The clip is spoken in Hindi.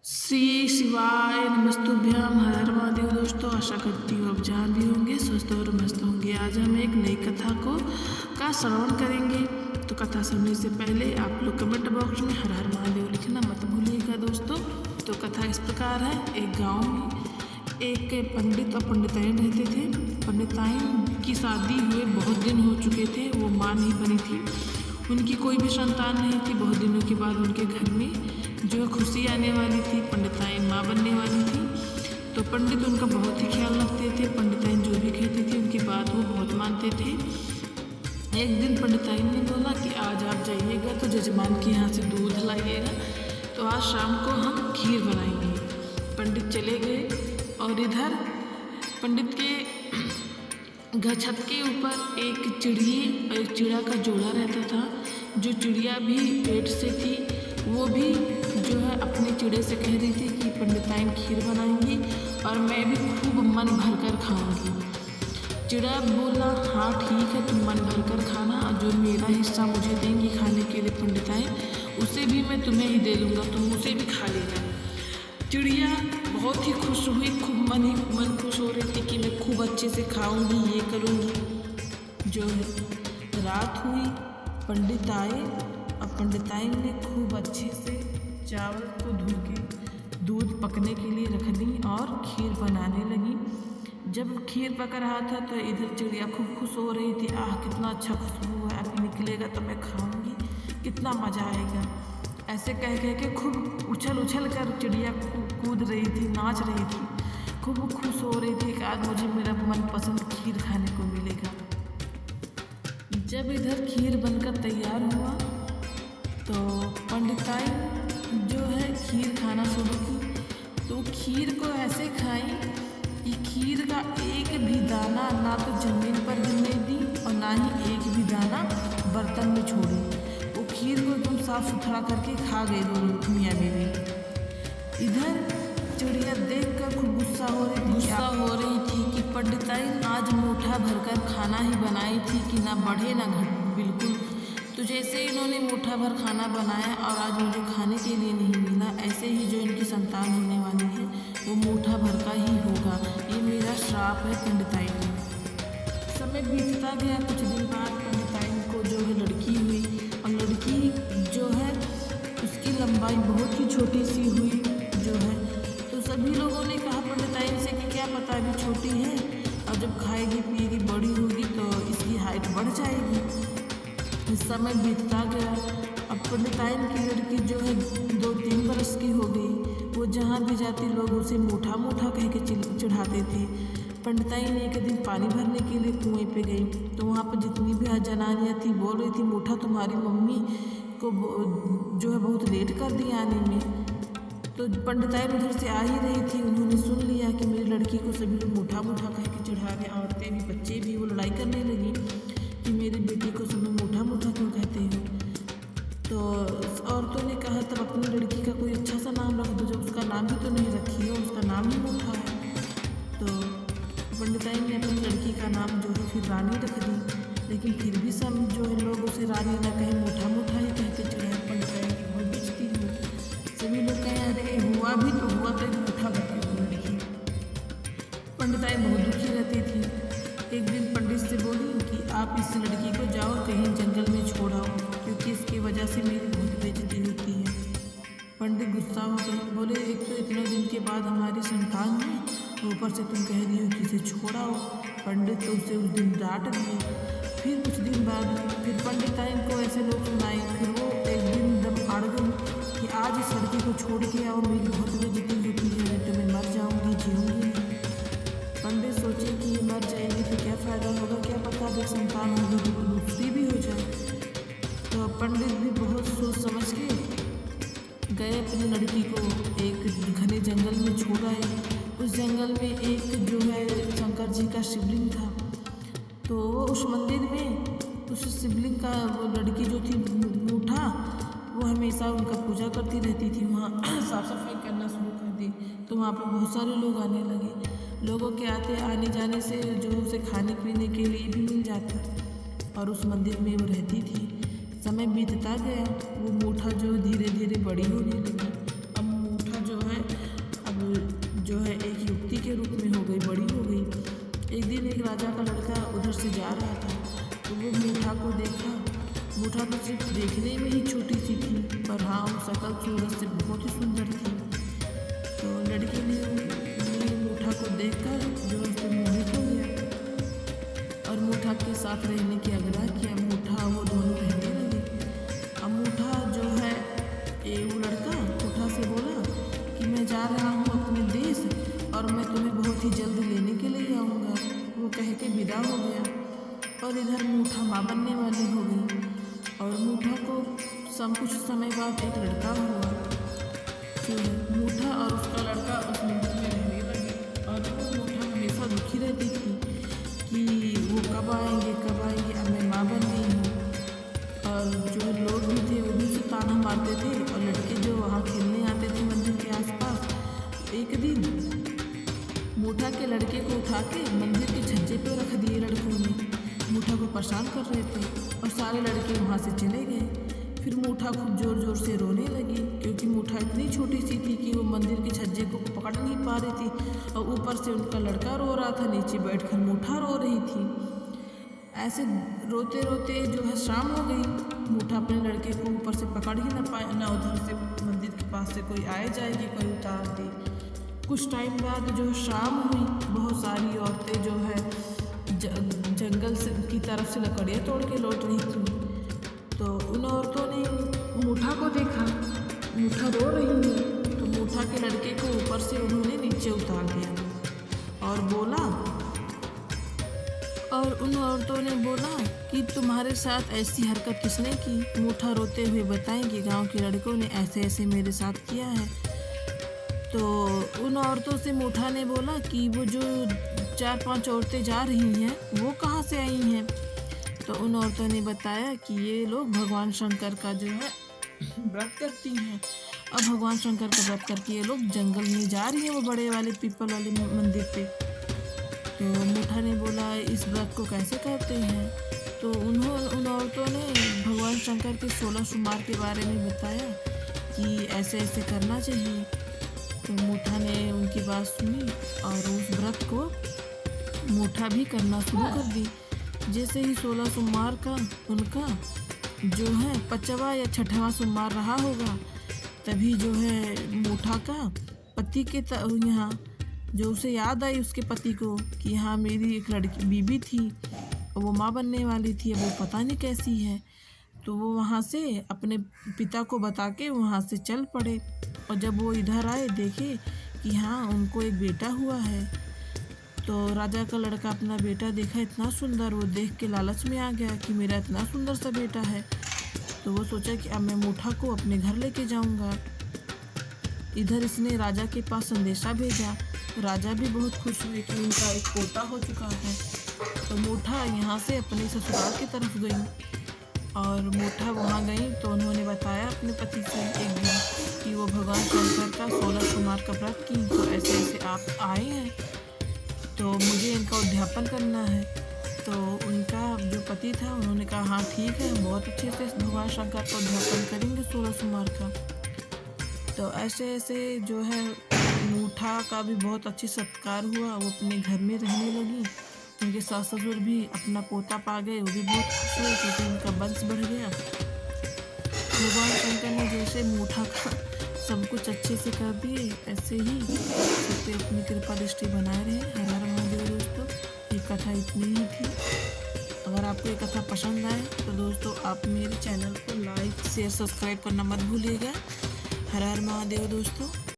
श्री शिवाय नमस्तुभ्यम हर हर महादेव। दोस्तों, आशा करती हूँ आप जान भी होंगे, स्वस्थ और मस्त होंगे। आज हम एक नई कथा का श्रवण करेंगे। तो कथा सुनने से पहले आप लोग कमेंट बॉक्स में हर हर महादेव लिखना मत भूलिएगा दोस्तों। तो कथा इस प्रकार है। एक गाँव में एक पंडित और पंडिताइन रहते थे। पंडिताइन की शादी हुए बहुत दिन हो चुके थे, वो माँ नहीं बनी थी, उनकी कोई भी संतान नहीं थी। बहुत दिनों के बाद उनके घर में जो है खुशी आने वाली थी, पंडिताइन माँ बनने वाली थी। तो पंडित उनका बहुत ही ख्याल रखते थे। पंडिताइन जो भी कहती थी उनकी बात वो बहुत मानते थे। एक दिन पंडिताइन ने बोला कि आज आप जाइएगा तो जजमान के यहाँ से दूध लाइएगा, तो आज शाम को हम खीर बनाएंगे। पंडित चले गए और इधर पंडित के घर छत के ऊपर एक चिड़िया और एक चिड़ा का जोड़ा रहता था। जो चिड़िया भी पेट से थी, वो भी जो है अपने चिड़े से कह रही थी कि पंडिताइन खीर बनाएंगी और मैं भी खूब मन भर कर खाऊंगी। चिड़ा बोला, हाँ ठीक है, तुम मन भर कर खाना, और जो मेरा हिस्सा मुझे देंगी खाने के लिए पंडिताइन, उसे भी मैं तुम्हें ही दे दूँगा, तुम उसे भी खा लेना। चिड़िया बहुत ही खुश हुई, खूब मन खुश हो रही थी कि मैं खूब अच्छे से खाऊंगी, ये करूँगी। जो है रात हुई, पंडित आए और पंडिताइन ने खूब अच्छे से चावल को धो के दूध पकने के लिए रख दी और खीर बनाने लगी। जब खीर पक रहा था तो इधर चिड़िया खूब खुश हो रही थी। आह, कितना अच्छा खुशबू है, अभी निकलेगा तो मैं खाऊंगी, कितना मज़ा आएगा। ऐसे कह के खूब उछल कर चिड़िया कूद रही थी, नाच रही थी, खूब खुश हो रही थी कि आज मुझे मेरा मनपसंद खीर खाने को मिलेगा। जब इधर खीर बनकर तैयार हुआ तो पंडिताइन जो है खीर खाना शुरू की। तो खीर को ऐसे खाई कि खीर का एक भी दाना ना तो ज़मीन पर गिरने दी और ना ही एक भी दाना बर्तन में छोड़ी। वो खीर को एकदम साफ सुथरा करके खा गए दोनों मियाँ बीवी। इधर चिड़िया देखकर खूब गुस्सा हो रही थी कि पंडिताइन आज मुट्ठा भरकर खाना ही बनाई थी कि ना बढ़े ना घटे बिल्कुल। तो जैसे इन्होंने मुट्ठा भर खाना बनाया और आज मुझे खाने के लिए नहीं मिला, ऐसे ही जो इनकी संतान होने वाली है वो मुट्ठा भर का ही होगा। ये मेरा श्राप है पंडिताइन। समय बीतता गया। कुछ दिन बाद पंडिताइन को जो है लड़की हुई और लड़की जो है उसकी लंबाई बहुत ही छोटी सी हुई जो है। तो सभी लोगों ने कहा पंडिताइन से कि क्या पता अभी छोटी है और जब खाएगी पिएगी बड़ी होगी तो इसकी हाइट बढ़ जाएगी। समय बीतता गया। अब पंडिताइन की लड़की जो है 2-3 बरस की हो गई। वो जहाँ भी जाती लोग उसे मुट्ठा कह के चिढ़ाते थे। पंडिताइन एक दिन पानी भरने के लिए कुएं पे गई तो वहाँ पर जितनी भी जनानियाँ थी बोल रही थी, मुट्ठा तुम्हारी मम्मी को जो है बहुत लेट कर दिया आने में। तो पंडिताइन उधर से आ ही रही थी, उन्होंने सुन लिया कि मेरी लड़की को सभी लोग मुट्ठा कह के चिढ़ा रहे। औरतें भी बच्चे भी वो लड़ाई करने लगी कि मेरी बेटी को सब लोग मुट्ठा क्यों कहते हो। तो औरतों ने कहा तब अपनी लड़की का कोई अच्छा सा नाम रख दो, जब उसका नाम भी तो नहीं रखी हो, उसका नाम ही मुट्ठा है। तो पंडिताइन ने अपनी लड़की का नाम जो है फिर रानी रख दी। लेकिन फिर भी सब जो है लोग उसे रानी ना कहे, मुट्ठा ही कहते चिढ़ाए। पंडिताइन की बहुत बेइज्जती हुई। सभी लोग कहे अरे हुआ भी तो हुआ तो मुट्ठा करके लड़की। पंडिताइन बहुत दुखी रहती थी। एक दिन पंडित से बोली कि आप इस लड़की को जाओ कहीं जंगल में छोड़ आओ, क्योंकि इसकी वजह से मेरी बहुत बेइज्जती होती है। पंडित गुस्सा हो गए, बोले एक तो इतने दिन के बाद हमारी संतान है, ऊपर से तुम कह रही हो कि इसे छोड़ाओ। पंडित तो उसे उस दिन डांट दिए। फिर कुछ दिन बाद फिर पंडिताइन को ऐसे लोग सुनाए। फिर वो एक दिन दम अड़ गई कि आज इस लड़की को छोड़ के आओ, मेरी बहुत बेइज्जती होती है, नहीं तो मैं मर जाऊँगी, जीऊँगी नहीं। पंडित सोचे कि ये मर जाएगी तो क्या फ़ायदा होगा, क्या पता अगर संतान होगी तो दूसरी भी हो जाए। तो पंडित भी बहुत सोच समझ के गए, अपनी लड़की को एक घने जंगल में छोड़ आए। उस जंगल में एक जो है शंकर जी का शिवलिंग था। तो उस मंदिर में उस शिवलिंग का वो लड़की जो थी मुट्ठा, वो हमेशा उनका पूजा करती रहती थी। वहाँ साफ सफाई करना शुरू कर दी तो वहाँ पर बहुत सारे लोग आने लगे। लोगों के आने जाने से जो उसे खाने पीने के लिए भी मिल जाता और उस मंदिर में वो रहती थी। समय बीतता गया। वो मुट्ठा जो धीरे धीरे बड़ी होने लगी। अब मुट्ठा जो है बहुत सूरत से बहुत ही सुंदर थी। तो लड़के ने मूठा को देखकर जो उस पर मोहित हो गया और मूठा के साथ रहने की आग्रह किया। मूठा वो दोनों रहने लगे। अब मूठा जो है वो लड़का मूठा से बोला कि मैं जा रहा हूँ अपने देश और मैं तुम्हें बहुत ही जल्द लेने के लिए आऊँगा। वो कह के विदा हो गया और इधर मूठा माँ बनने वाली हो गई। और मूठा को कुछ समय बाद एक लड़का हुआ। जो मूठा और उसका लड़का उस मंदिर में रहने लगे और मूठा हमेशा दुखी रहती थी कि वो कब आएंगे अब मैं माँ बन गई हूँ। और जो लोग भी थे वो भी उसे ताना मारते थे और लड़के जो वहाँ खेलने आते थे मंदिर के आसपास, एक दिन मूठा के लड़के को उठा के मंदिर के छज्जे पर रख दिए लड़कों ने। मूठा को परेशान कर रहे थे और सारे लड़के वहाँ से चले गए। फिर मूठा खूब ज़ोर ज़ोर से रोने लगी क्योंकि मूठा इतनी छोटी सी थी कि वो मंदिर के छज्जे को पकड़ नहीं पा रही थी और ऊपर से उनका लड़का रो रहा था, नीचे बैठकर मूठा रो रही थी। ऐसे रोते रोते जो है शाम हो गई। मूठा अपने लड़के को ऊपर से पकड़ ही ना पाए, ना उधर से मंदिर के पास से कोई आए जाएगी कोई उतार दे। कुछ टाइम बाद जो शाम हुई, बहुत सारी औरतें जो है जंगल से की तरफ से लकड़ियाँ तोड़ के लौट रही थी। तो उन औरतों ने मूठा को देखा, मूठा रो रही है। तो मूठा के लड़के को ऊपर से उन्होंने नीचे उतार दिया और उन औरतों ने बोला कि तुम्हारे साथ ऐसी हरकत किसने की। मूठा रोते हुए बताएं कि गांव के लड़कों ने ऐसे ऐसे मेरे साथ किया है। तो उन औरतों से मूठा ने बोला कि वो जो 4-5 औरतें जा रही हैं वो कहाँ से आई हैं। तो उन औरतों ने बताया कि ये लोग भगवान शंकर का जो है व्रत करती हैं और भगवान शंकर का व्रत करके ये लोग जंगल में जा रही हैं, वो बड़े वाले पीपल वाले मंदिर पे। तो मूठा ने बोला इस व्रत को कैसे करते हैं। तो उन औरतों ने भगवान शंकर के 16 सोमवार के बारे में बताया कि ऐसे ऐसे करना चाहिए। तो मूठा ने उनकी बात सुनी और उस व्रत को मूठा भी करना शुरू कर दी। जैसे ही 16 सोमवार का उनका जो है 5वां या 6वां सोमवार रहा होगा, तभी जो है मूठा का पति के यहाँ जो उसे याद आई उसके पति को कि हाँ मेरी एक लड़की बीबी थी और वो माँ बनने वाली थी, अब वो पता नहीं कैसी है। तो वो वहाँ से अपने पिता को बता के वहाँ से चल पड़े और जब वो इधर आए देखे कि हाँ उनको एक बेटा हुआ है। तो राजा का लड़का अपना बेटा देखा इतना सुंदर, वो देख के लालच में आ गया कि मेरा इतना सुंदर सा बेटा है। तो वो सोचा कि अब मैं मूठा को अपने घर लेके जाऊंगा। इधर इसने राजा के पास संदेशा भेजा। राजा भी बहुत खुश हुए कि उनका एक पोता हो चुका है। तो मूठा यहाँ से अपने ससुराल की तरफ गई और मूठा वहाँ गई तो उन्होंने बताया अपने पति से एक दिन कि वो भगवान शंकर का 16 सोमवार का व्रत की। तो ऐसे ऐसे आप आए हैं तो मुझे इनका उद्यापन करना है। तो उनका जो पति था उन्होंने कहा हाँ ठीक है, बहुत अच्छे से भगवान शंकर का उद्यापन करेंगे 16 सोमवार का। तो ऐसे ऐसे जो है मूठा का भी बहुत अच्छी सत्कार हुआ। वो अपने घर में रहने लगी। उनके सास ससुर भी अपना पोता पा गए, वो भी बहुत खुश हुए क्योंकि उनका वंश बढ़ गया। भगवान शंकर ने जैसे मूठा का सब कुछ अच्छे से कर दिए, ऐसे ही सब पे अपनी कृपा दृष्टि बनाए रहे। हर हर महादेव दोस्तों, ये कथा इतनी ही थी। अगर आपको ये कथा पसंद आए तो दोस्तों आप मेरे चैनल को लाइक शेयर सब्सक्राइब करना मत भूलिएगा। हर हर महादेव दोस्तों।